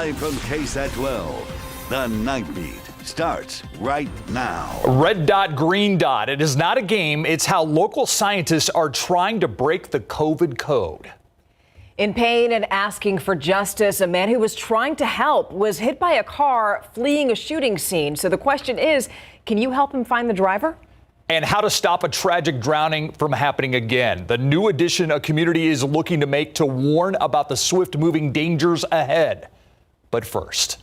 Live from KSAT 12, the Nightbeat starts right now. Red dot, green dot. It is not a game. It's how local scientists are trying to break the COVID code. In pain and asking for justice, a man who was trying to help was hit by a car fleeing a shooting scene. So the question is, can you help him find the driver? And how to stop a tragic drowning from happening again. The new addition a community is looking to make to warn about the swift-moving dangers ahead. But first,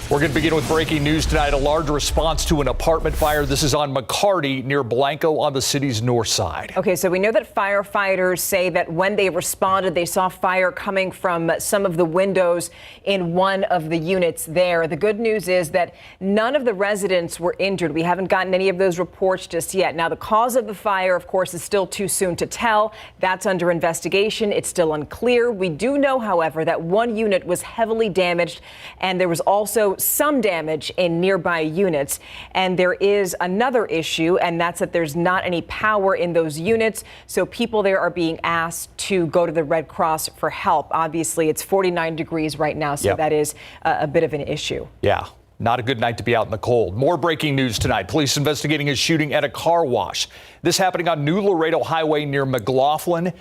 we're going to begin with breaking news tonight. A large response to an apartment fire. This is on McCarty near Blanco on the city's north side. Okay, so we know that firefighters say that when they responded, they saw fire coming from some of the windows in one of the units there. The good news is that none of the residents were injured. We haven't gotten any of those reports just yet. Now, the cause of the fire, of course, is still too soon to tell. That's under investigation. It's still unclear. We do know, however, that one unit was heavily damaged, and there was also some damage in nearby units. And there is another issue, and that's that there's not any power in those units. So people there are being asked to go to the Red Cross for help. Obviously, it's 49 degrees right now, so that is a bit of an issue. Yeah. Not a good night to be out in the cold. More breaking news tonight. Police investigating a shooting at a car wash. This happening on New Laredo Highway near McLaughlin.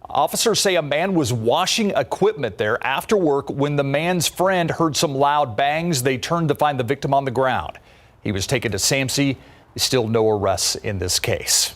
Officers say a man was washing equipment there after work when the man's friend heard some loud bangs. They turned to find the victim on the ground. He was taken to SAMC. Still no arrests in this case.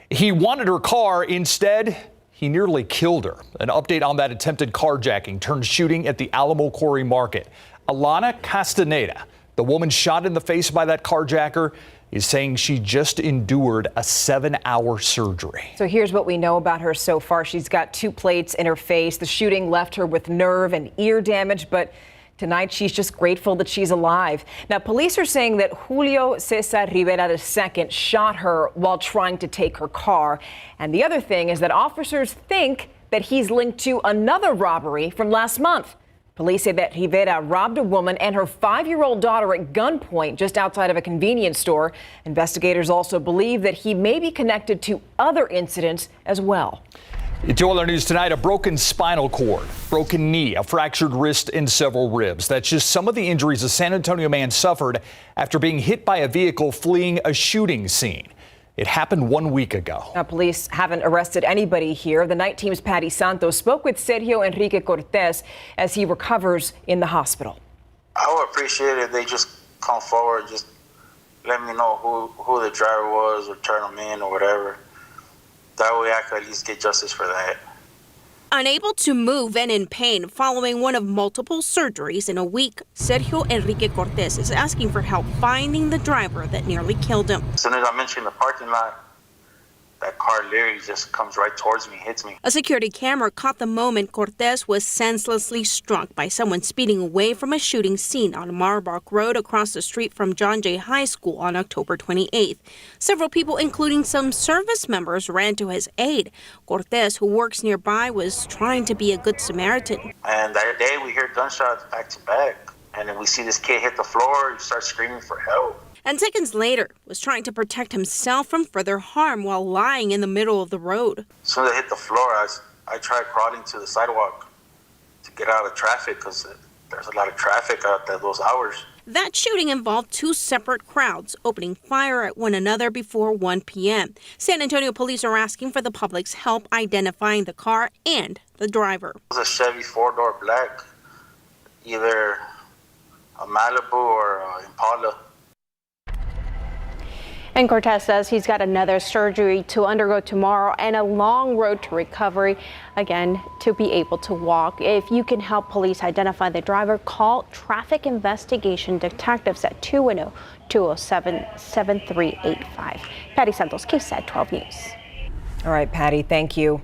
He wanted her car. Instead, he nearly killed her. An update on that attempted carjacking turned shooting at the Alamo Quarry Market. Alana Castaneda, the woman shot in the face by that carjacker, is saying she just endured a 7-hour surgery. So here's what we know about her so far. She's got 2 plates in her face. The shooting left her with nerve and ear damage, but tonight she's just grateful that she's alive. Now, police are saying that Julio Cesar Rivera II shot her while trying to take her car. And the other thing is that officers think that he's linked to another robbery from last month. Police say that Rivera robbed a woman and her 5-year-old daughter at gunpoint just outside of a convenience store. Investigators also believe that he may be connected to other incidents as well. To other news tonight, a broken spinal cord, broken knee, a fractured wrist, and several ribs. That's just some of the injuries a San Antonio man suffered after being hit by a vehicle fleeing a shooting scene. It happened 1 week ago. Now, police haven't arrested anybody here. The night team's Patty Santos spoke with Sergio Enrique Cortez as he recovers in the hospital. I would appreciate it if they just come forward, just let me know who the driver was or turn them in or whatever. That way I could at least get justice for that. Unable to move and in pain following one of multiple surgeries in a week, Sergio Enrique Cortez is asking for help finding the driver that nearly killed him. As soon as I mentioned the parking lot, that car literally just comes right towards me, hits me. A security camera caught the moment Cortez was senselessly struck by someone speeding away from a shooting scene on Marbach Road across the street from John Jay High School on October 28th. Several people, including some service members, ran to his aid. Cortez, who works nearby, was trying to be a good Samaritan. And that day we hear gunshots back to back. And then we see this kid hit the floor, he starts screaming for help. And seconds later, was trying to protect himself from further harm while lying in the middle of the road. As soon as I hit the floor, I tried crawling to the sidewalk to get out of traffic because there's a lot of traffic out at those hours. That shooting involved 2 separate crowds opening fire at one another before 1 p.m. San Antonio police are asking for the public's help identifying the car and the driver. It was a Chevy 4-door black, either a Malibu or an Impala. And Cortez says he's got another surgery to undergo tomorrow and a long road to recovery, again, to be able to walk. If you can help police identify the driver, call Traffic Investigation Detectives at 210-207-7385. Patty Santos, KSAT 12 News. All right, Patty, thank you.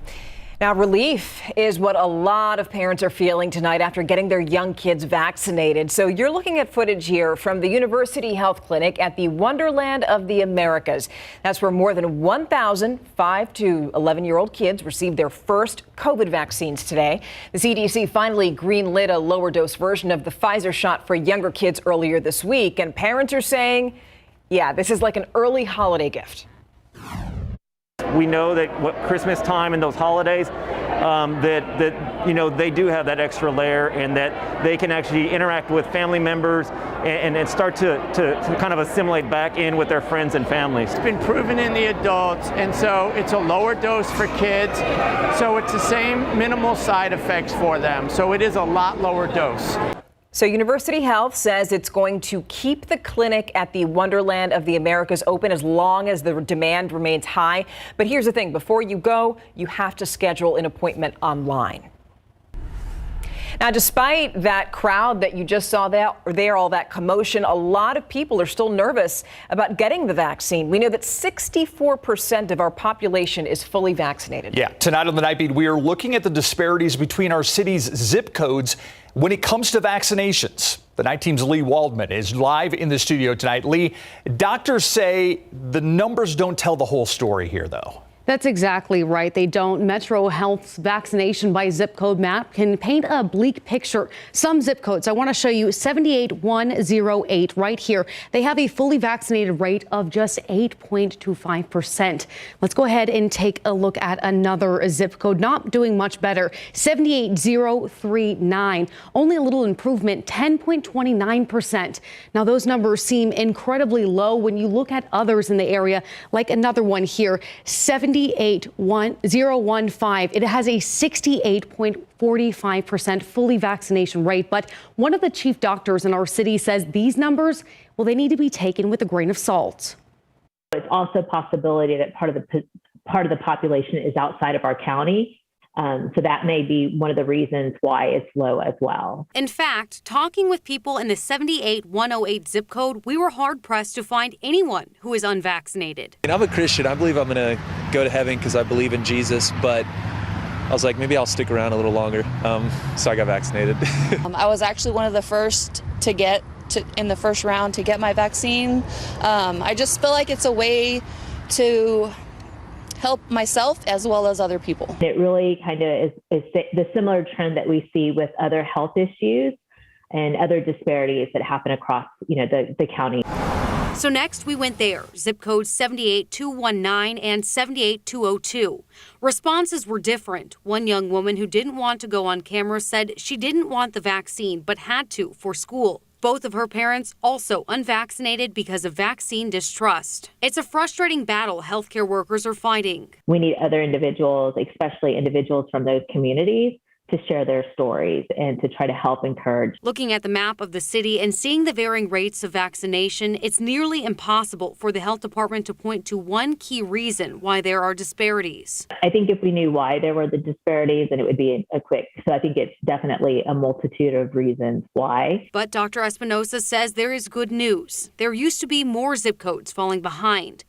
Now, relief is what a lot of parents are feeling tonight after getting their young kids vaccinated. So you're looking at footage here from the University Health Clinic at the Wonderland of the Americas. That's where more than 1,000 5 to 11-year-old kids received their first COVID vaccines today. The CDC finally greenlit a lower dose version of the Pfizer shot for younger kids earlier this week. And parents are saying, yeah, this is like an early holiday gift. We know that Christmas time and those holidays, that you know, they do have that extra layer, and that they can actually interact with family members and start to kind of assimilate back in with their friends and families. It's been proven in the adults, and so it's a lower dose for kids, so it's the same minimal side effects for them, so it is a lot lower dose. So University Health says it's going to keep the clinic at the Wonderland of the Americas open as long as the demand remains high. But here's the thing, before you go, you have to schedule an appointment online. Now, despite that crowd that you just saw there, all that commotion, a lot of people are still nervous about getting the vaccine. We know that 64% of our population is fully vaccinated. Yeah, tonight on the Nightbeat, we are looking at the disparities between our city's zip codes when it comes to vaccinations. The Night Team's Lee Waldman is live in the studio tonight. Lee, doctors say the numbers don't tell the whole story here, though. That's exactly right. They don't. Metro Health's vaccination by zip code map can paint a bleak picture. Some zip codes, I want to show you 78108 right here. They have a fully vaccinated rate of just 8.25%. Let's go ahead and take a look at another zip code not doing much better. 78039, only a little improvement, 10.29%. Now those numbers seem incredibly low when you look at others in the area, like another one here, 78015. It has a 68.45% fully vaccination rate. But one of the chief doctors in our city says these numbers, well, they need to be taken with a grain of salt. It's also a possibility that part of the population is outside of our county. So that may be one of the reasons why it's low as well. In fact, talking with people in the 78108 zip code, we were hard-pressed to find anyone who is unvaccinated. And I'm a Christian. I believe I'm going to go to heaven because I believe in Jesus, but I was like, maybe I'll stick around a little longer. So I got vaccinated. I was actually one of the first to get in the first round to get my vaccine. I just feel like it's a way to help myself as well as other people. It really kind of is the similar trend that we see with other health issues and other disparities that happen across, the county. So next we went there, zip codes 78219 and 78202. Responses were different. One young woman who didn't want to go on camera said she didn't want the vaccine but had to for school. Both of her parents also unvaccinated because of vaccine distrust. It's a frustrating battle healthcare workers are fighting. We need other individuals, especially individuals from those communities, to share their stories and to try to help encourage. Looking at the map of the city and seeing the varying rates of vaccination, it's nearly impossible for the health department to point to one key reason why there are disparities. I think if we knew why there were the disparities, then it would be a quick. So I think it's definitely a multitude of reasons why. But Dr. Espinosa says there is good news. There used to be more zip codes falling behind.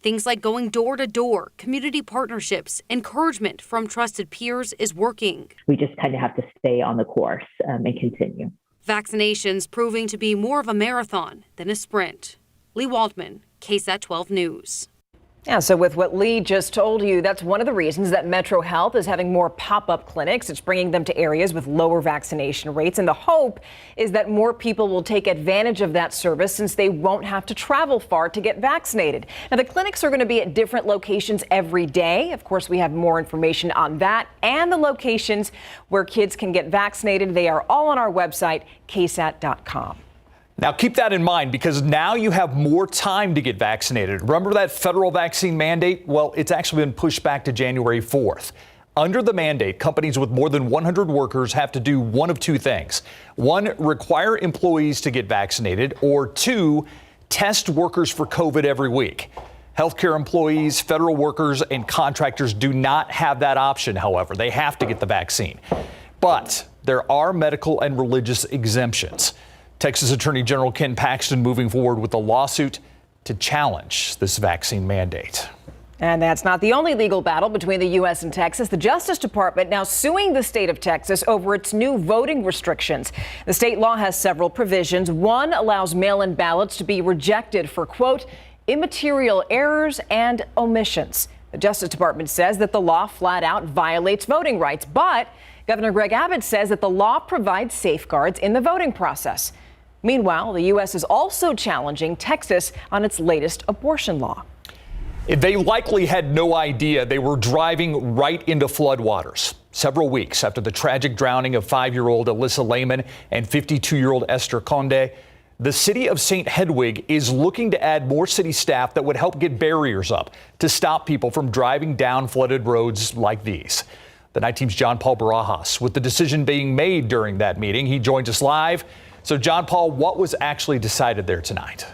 Things like going door to door, community partnerships, encouragement from trusted peers is working. We just kind of have to stay on the course and continue. Vaccinations proving to be more of a marathon than a sprint. Lee Waldman, KSAT 12 News. Yeah, so with what Lee just told you, that's one of the reasons that Metro Health is having more pop-up clinics. It's bringing them to areas with lower vaccination rates. And the hope is that more people will take advantage of that service since they won't have to travel far to get vaccinated. Now, the clinics are going to be at different locations every day. Of course, we have more information on that and the locations where kids can get vaccinated. They are all on our website, KSAT.com. Now, keep that in mind because now you have more time to get vaccinated. Remember that federal vaccine mandate? Well, it's actually been pushed back to January 4th. Under the mandate, companies with more than 100 workers have to do one of two things. One, require employees to get vaccinated, or two, test workers for COVID every week. Healthcare employees, federal workers, and contractors do not have that option, however. They have to get the vaccine. But there are medical and religious exemptions. Texas Attorney General Ken Paxton moving forward with a lawsuit to challenge this vaccine mandate. And that's not the only legal battle between the U.S. and Texas. The Justice Department now suing the state of Texas over its new voting restrictions. The state law has several provisions. One allows mail-in ballots to be rejected for, quote, immaterial errors and omissions. The Justice Department says that the law flat out violates voting rights. But Governor Greg Abbott says that the law provides safeguards in the voting process. Meanwhile, the U.S. is also challenging Texas on its latest abortion law. They likely had no idea they were driving right into floodwaters. Several weeks after the tragic drowning of 5-year-old Alyssa Lehman and 52-year-old Esther Conde, the city of St. Hedwig is looking to add more city staff that would help get barriers up to stop people from driving down flooded roads like these. The Night Team's John Paul Barajas with the decision being made during that meeting. He joins us live. So, John Paul, what was actually decided there tonight?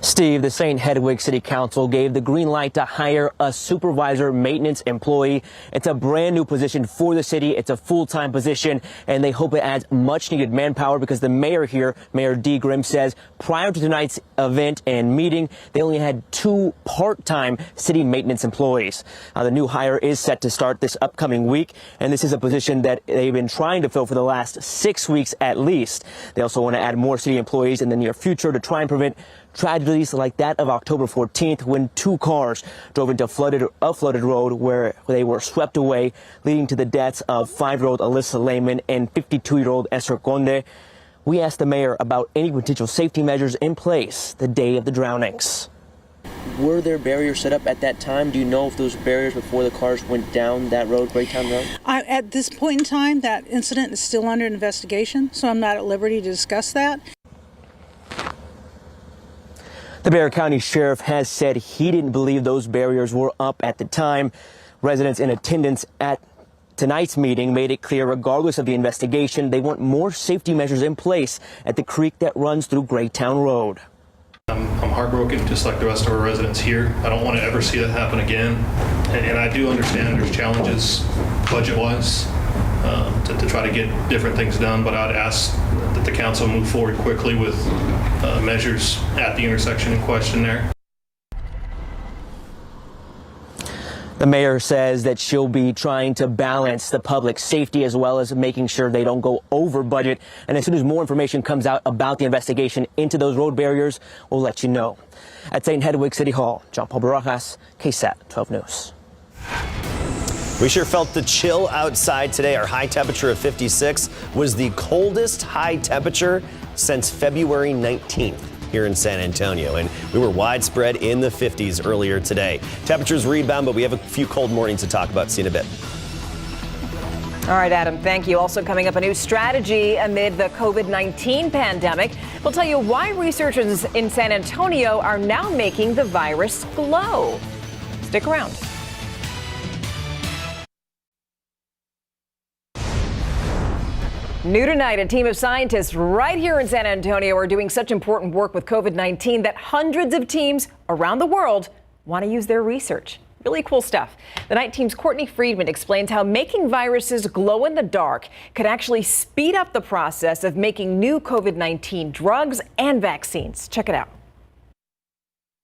Steve, the St. Hedwig City Council gave the green light to hire a supervisor maintenance employee. It's a brand new position for the city. It's a full-time position, and they hope it adds much needed manpower because the mayor here, Mayor Dee Grimm, says prior to tonight's event and meeting, they only had 2 part-time city maintenance employees. The new hire is set to start this upcoming week, and this is a position that they've been trying to fill for the last 6 weeks at least. They also want to add more city employees in the near future to try and prevent tragedies like that of October 14th when 2 cars drove into a flooded road where they were swept away, leading to the deaths of 5-year-old Alyssa Lehman and 52-year-old Esther Conde. We asked the mayor about any potential safety measures in place the day of the drownings. Were there barriers set up at that time? Do you know if those barriers before the cars went down that road, Greytown Road? At this point in time, that incident is still under investigation, so I'm not at liberty to discuss that. The Bexar County Sheriff has said he didn't believe those barriers were up at the time. Residents in attendance at tonight's meeting made it clear, regardless of the investigation, they want more safety measures in place at the creek that runs through Greytown Road. I'm heartbroken, just like the rest of our residents here. I don't want to ever see that happen again. And I do understand there's challenges budget-wise to try to get different things done, but I'd ask that the council move forward quickly with measures at the intersection in question there. The mayor says that she'll be trying to balance the public safety as well as making sure they don't go over budget. And as soon as more information comes out about the investigation into those road barriers, we'll let you know. At St. Hedwig City Hall, John Paul Barajas, KSAT 12 News. We sure felt the chill outside today. Our high temperature of 56 was the coldest high temperature since February 19th here in San Antonio. And we were widespread in the 50s earlier today. Temperatures rebound, but we have a few cold mornings to talk about. See you in a bit. All right, Adam, thank you. Also coming up, a new strategy amid the COVID-19 pandemic. We'll tell you why researchers in San Antonio are now making the virus glow. Stick around. New tonight, a team of scientists right here in San Antonio are doing such important work with COVID-19 that hundreds of teams around the world want to use their research. Really cool stuff. The Night Team's Courtney Friedman explains how making viruses glow in the dark could actually speed up the process of making new COVID-19 drugs and vaccines. Check it out.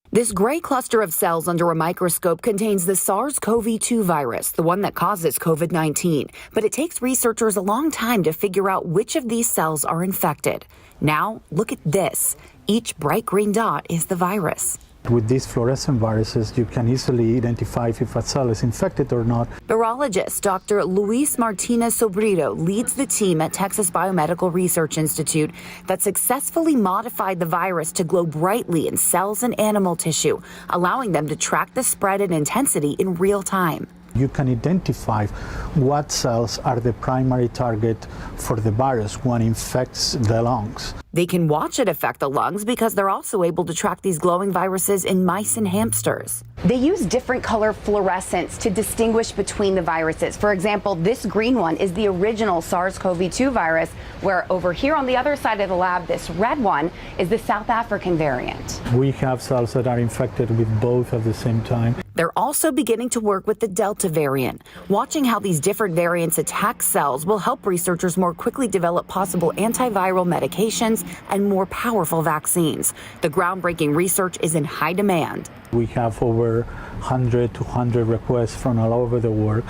This gray cluster of cells under a microscope contains the SARS-CoV-2 virus, the one that causes COVID-19. But it takes researchers a long time to figure out which of these cells are infected. Now, look at this. Each bright green dot is the virus. With these fluorescent viruses, you can easily identify if a cell is infected or not. Virologist Dr. Luis Martinez Sobrito leads the team at Texas Biomedical Research Institute that successfully modified the virus to glow brightly in cells and animal tissue, allowing them to track the spread and intensity in real time. You can identify what cells are the primary target for the virus when it infects the lungs. They can watch it affect the lungs because they're also able to track these glowing viruses in mice and hamsters. They use different color fluorescence to distinguish between the viruses. For example, this green one is the original SARS-CoV-2 virus, where over here on the other side of the lab, this red one is the South African variant. We have cells that are infected with both at the same time. They're also beginning to work with the Delta variant. Watching how these different variants attack cells will help researchers more quickly develop possible antiviral medications and more powerful vaccines. The groundbreaking research is in high demand. We have over 100 to 100 requests from all over the world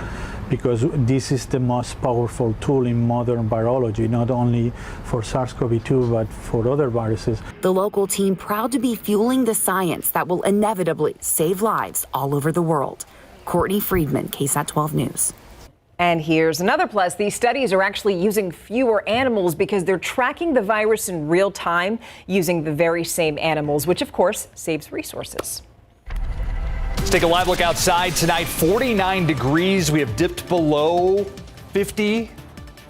because this is the most powerful tool in modern virology, not only for SARS-CoV-2, but for other viruses. The local team proud to be fueling the science that will inevitably save lives all over the world. Courtney Friedman, KSAT 12 News. And here's another plus. These studies are actually using fewer animals because they're tracking the virus in real time using the very same animals, which of course saves resources. Let's take a live look outside tonight. 49 degrees. We have dipped below 50.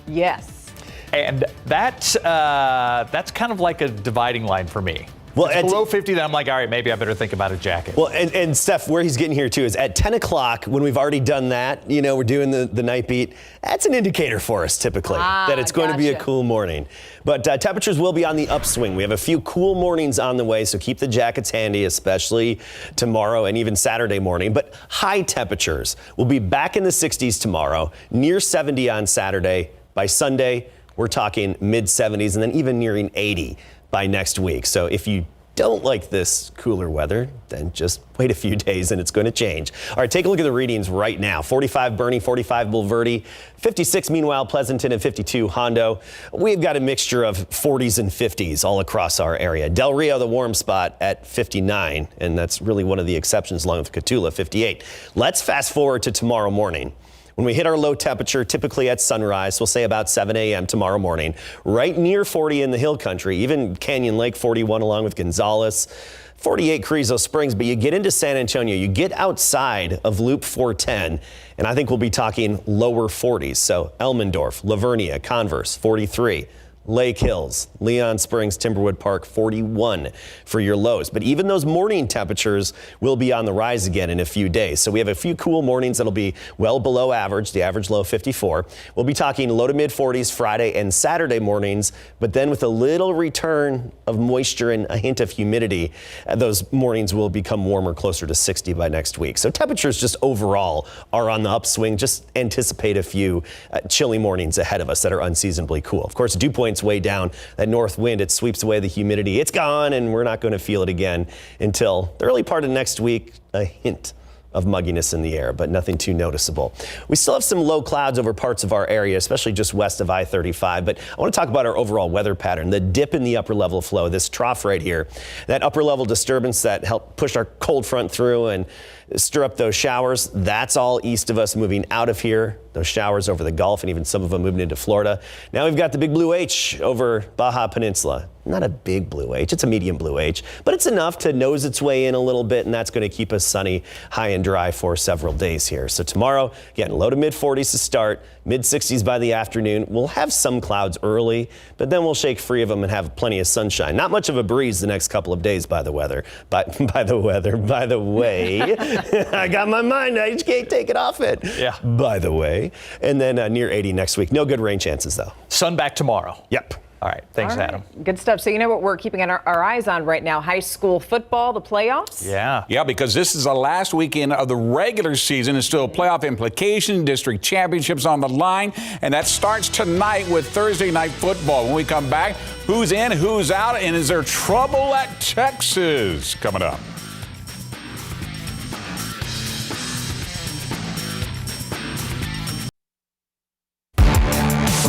Yes. And that's kind of like a dividing line for me. Well, it's below 50, then I'm like, all right, maybe I better think about a jacket. Well, and Steph, where he's getting here too is at 10 o'clock when we've already done that, you know, we're doing the night beat. That's an indicator for us typically that it's going to be a cool morning. But temperatures will be on the upswing. We have a few cool mornings on the way, so keep the jackets handy, especially tomorrow and even Saturday morning. But high temperatures will be back in the 60s tomorrow, near 70 on Saturday. By Sunday, we're talking mid 70s and then even nearing 80 by next week. So if you don't like this cooler weather, then just wait a few days and it's going to change. All right, take a look at the readings right now. 45 Bernie, 45 Bulverde, 56 meanwhile Pleasanton, and 52 Hondo. We've got a mixture of 40s and 50s all across our area. Del Rio, the warm spot at 59, and that's really one of the exceptions along with Cotulla, 58. Let's fast forward to tomorrow morning. When we hit our low temperature, typically at sunrise, we'll say about 7 a.m. tomorrow morning, right near 40 in the hill country, even Canyon Lake 41 along with Gonzales, 48 Carrizo Springs. But you get into San Antonio, you get outside of Loop 410, and I think we'll be talking lower 40s. So Elmendorf, Lavernia, Converse, 43. Lake Hills, Leon Springs, Timberwood Park, 41 for your lows. But even those morning temperatures will be on the rise again in a few days. So we have a few cool mornings that'll be well below average, the average low 54. We'll be talking low to mid 40s Friday and Saturday mornings, but then with a little return of moisture and a hint of humidity, those mornings will become warmer, closer to 60 by next week. So temperatures just overall are on the upswing. Just anticipate a few chilly mornings ahead of us that are unseasonably cool. Of course, dew points way down. That north wind, it sweeps away the humidity. It's gone, and we're not going to feel it again until the early part of next week. A hint of mugginess in the air, but nothing too noticeable. We still have some low clouds over parts of our area, especially just west of I-35. But I want to talk about our overall weather pattern, the dip in the upper level flow, this trough right here, that upper level disturbance that helped push our cold front through and stir up those showers. That's all east of us, moving out of here. Those showers over the Gulf and even some of them moving into Florida. Now we've got the big blue H over Baja Peninsula. Not a big blue H, it's a medium blue H, but it's enough to nose its way in a little bit, and that's going to keep us sunny, high and dry for several days here. So tomorrow, again, low to mid 40s to start, mid 60s by the afternoon. We'll have some clouds early, but then we'll shake free of them and have plenty of sunshine. Not much of a breeze the next couple of days by the way. I got my mind, I just can't take it off it. Yeah. By the way. And then near 80 next week. No good rain chances, though. Sun back tomorrow. Yep. All right. Thanks, All right. Adam. Good stuff. So you know what we're keeping our eyes on right now? High school football, the playoffs? Yeah, because this is the last weekend of the regular season. It's still playoff implication, district championships on the line, and that starts tonight with Thursday night football. When we come back, who's in, who's out, and is there trouble at Texas? Coming up.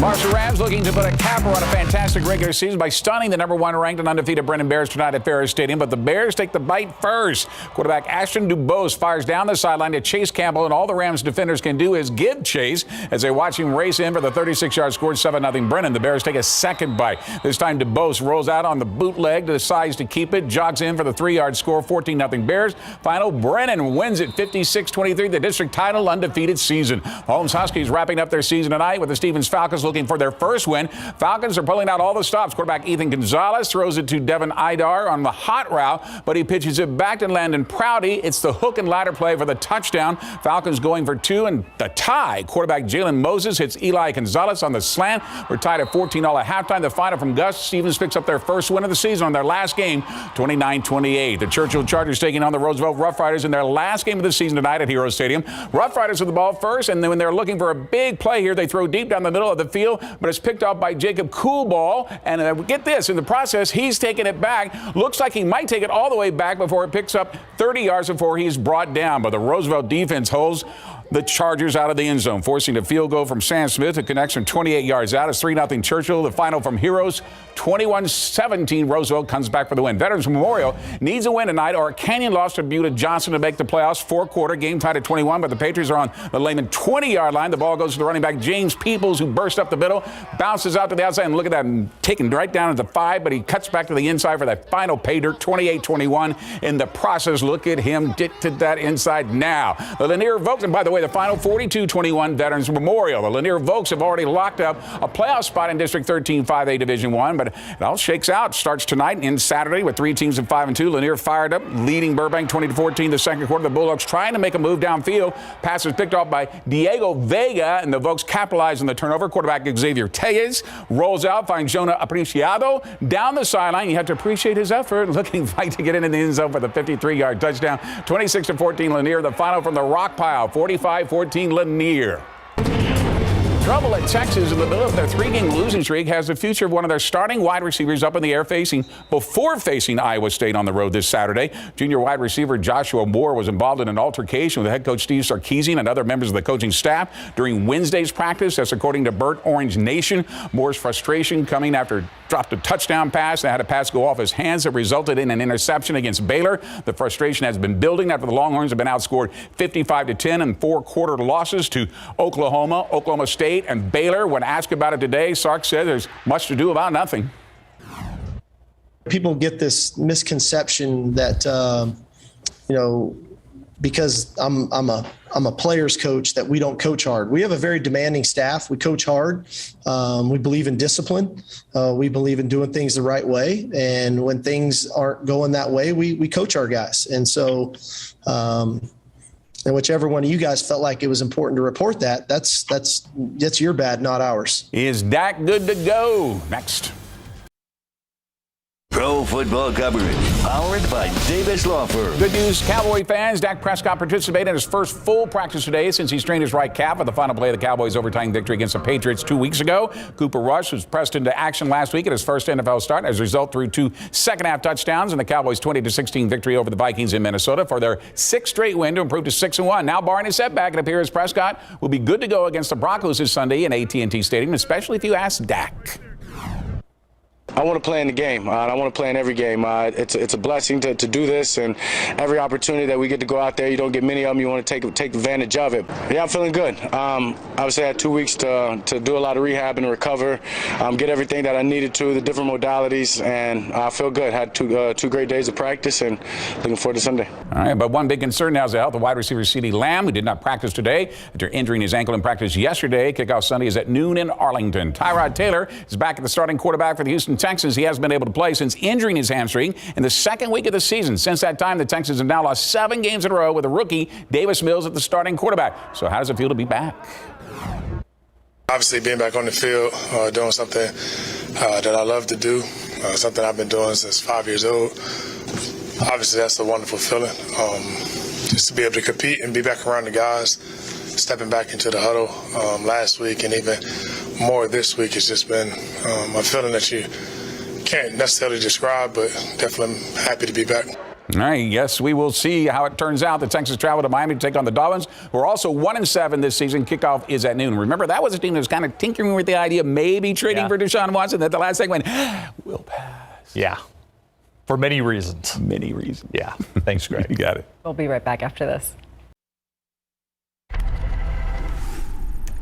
Marshall Rams looking to put a capper on a fantastic regular season by stunning the number one ranked and undefeated Brennan Bears tonight at Ferris Stadium. But the Bears take the bite first. Quarterback Ashton DuBose fires down the sideline to Chase Campbell, and all the Rams defenders can do is give chase as they watch him race in for the 36-yard score, 7-0 Brennan. The Bears take a second bite. This time DuBose rolls out on the bootleg, decides to keep it, jogs in for the 3-yard score, 14-0 Bears. Final, Brennan wins it 56-23, the district title, undefeated season. The Holmes Huskies wrapping up their season tonight with the Stevens Falcons looking for their first win. Falcons are pulling out all the stops. Quarterback Ethan Gonzalez throws it to Devin Idar on the hot route, but he pitches it back to Landon Prouty. It's the hook and ladder play for the touchdown. Falcons going for two, and the tie. Quarterback Jalen Moses hits Eli Gonzalez on the slant. We're tied at 14-all at halftime. The final from Gus. Stevens picks up their first win of the season on their last game, 29-28. The Churchill Chargers taking on the Roosevelt Rough Riders in their last game of the season tonight at Hero Stadium. Rough Riders with the ball first, and then when they're looking for a big play here, they throw deep down the middle of the field, but it's picked off by Jacob Coolball. And get this, in the process, he's taking it back. Looks like he might take it all the way back before it picks up 30 yards before he's brought down. But the Roosevelt defense holds the Chargers out of the end zone, forcing a field goal from Sam Smith, who connects from 28 yards out. It's 3-0 Churchill. The final from Heroes, 21-17. Roosevelt comes back for the win. Veterans Memorial needs a win tonight, or a Canyon loss to Buda Johnson to make the playoffs. Fourth quarter, game tied at 21, but the Patriots are on the Lehman 20-yard line. The ball goes to the running back, James Peoples, who burst up the middle, bounces out to the outside, and look at that, taken right down at the 5, but he cuts back to the inside for that final pay dirt, 28-21. In the process, look at him get to that inside now. The Lanier Vokes, and by the way, the final 42-21 Veterans Memorial. The Lanier Vokes have already locked up a playoff spot in District 13 5A Division I, but it all shakes out. Starts tonight and ends Saturday with 3 teams at 5-2. Lanier fired up, leading Burbank 20-14 the second quarter. The Bulldogs trying to make a move downfield. Pass is picked off by Diego Vega, and the Vokes capitalize on the turnover. Quarterback Xavier Tellez rolls out, finds Jonah Apreciado down the sideline. You have to appreciate his effort, looking like to get into the end zone for the 53-yard touchdown. 26-14 Lanier. The final from the rock pile, 45-14 Lanier. Trouble at Texas in the middle of their 3-game losing streak has the future of one of their starting wide receivers up in the air before facing Iowa State on the road this Saturday. Junior wide receiver Joshua Moore was involved in an altercation with head coach Steve Sarkisian and other members of the coaching staff during Wednesday's practice. That's according to Burt Orange Nation. Moore's frustration coming after dropped a touchdown pass and had a pass go off his hands that resulted in an interception against Baylor. The frustration has been building after the Longhorns have been outscored 55-10 in 4-quarter losses to Oklahoma, Oklahoma State, and Baylor. When asked about it today, Sark said there's much to do about nothing. People get this misconception that, because I'm a player's coach, that we don't coach hard. We have a very demanding staff. We coach hard. We believe in discipline. We believe in doing things the right way. And when things aren't going that way, we coach our guys. And so, and whichever one of you guys felt like it was important to report that's your bad, not ours. Is Dak good to go? Next. Pro football coverage, powered by Davis Law Firm. Good news, Cowboy fans. Dak Prescott participated in his first full practice today since he strained his right calf at the final play of the Cowboys' overtime victory against the Patriots 2 weeks ago. Cooper Rush was pressed into action last week at his first NFL start. As a result, threw 2 second-half touchdowns in the Cowboys' 20-16 victory over the Vikings in Minnesota for their 6th straight win to improve to 6-1. Now, barring a setback, it appears Prescott will be good to go against the Broncos this Sunday in AT&T Stadium, especially if you ask Dak. I want to play in the game. I want to play in every game. It's a blessing to do this, and every opportunity that we get to go out there, you don't get many of them. You want to take advantage of it. Yeah, I'm feeling good. Obviously, I had 2 weeks to do a lot of rehab and recover, get everything that I needed to, the different modalities, and I feel good. Had two great days of practice, and looking forward to Sunday. All right, but one big concern now is the health of wide receiver CeeDee Lamb, who did not practice today after injuring his ankle in practice yesterday. Kickoff Sunday is at noon in Arlington. Tyrod Taylor is back at the starting quarterback for the Houston Texans. He hasn't been able to play since injuring his hamstring in the second week of the season. Since that time, the Texans have now lost 7 games in a row with a rookie, Davis Mills, at the starting quarterback. So how does it feel to be back? Obviously, being back on the field, doing something that I love to do, something I've been doing since 5 years old. Obviously, that's a wonderful feeling. Just to be able to compete and be back around the guys, stepping back into the huddle last week and even more this week has just been a feeling that you can't necessarily describe, but definitely I'm happy to be back. All right, yes, we will see how it turns out. The Texans travel to Miami to take on the Dolphins, who are also 1-7 this season. Kickoff is at noon. Remember, that was a team that was kind of tinkering with the idea of maybe trading for Deshaun Watson. At the last segment, we'll pass. Yeah, for many reasons. Many reasons. Yeah, thanks, Greg. You got it. We'll be right back after this.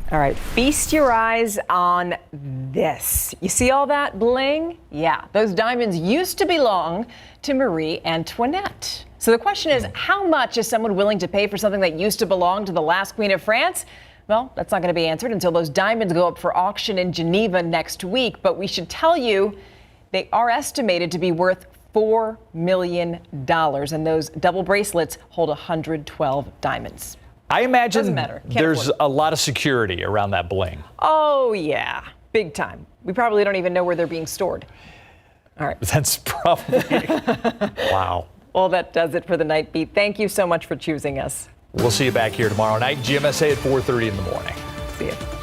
All right, feast your eyes on this. You see all that bling? Yeah, those diamonds used to belong to Marie Antoinette. So the question is, how much is someone willing to pay for something that used to belong to the last queen of France? Well, that's not going to be answered until those diamonds go up for auction in Geneva next week. But we should tell you, they are estimated to be worth $4 million. And those double bracelets hold 112 diamonds. I imagine Doesn't matter. there's a lot of security around that bling. Oh, yeah. Big time. We probably don't even know where they're being stored. All right. That's probably, wow. Well, that does it for the Night Beat. Thank you so much for choosing us. We'll see you back here tomorrow night, GMSA at 4:30 in the morning. See you.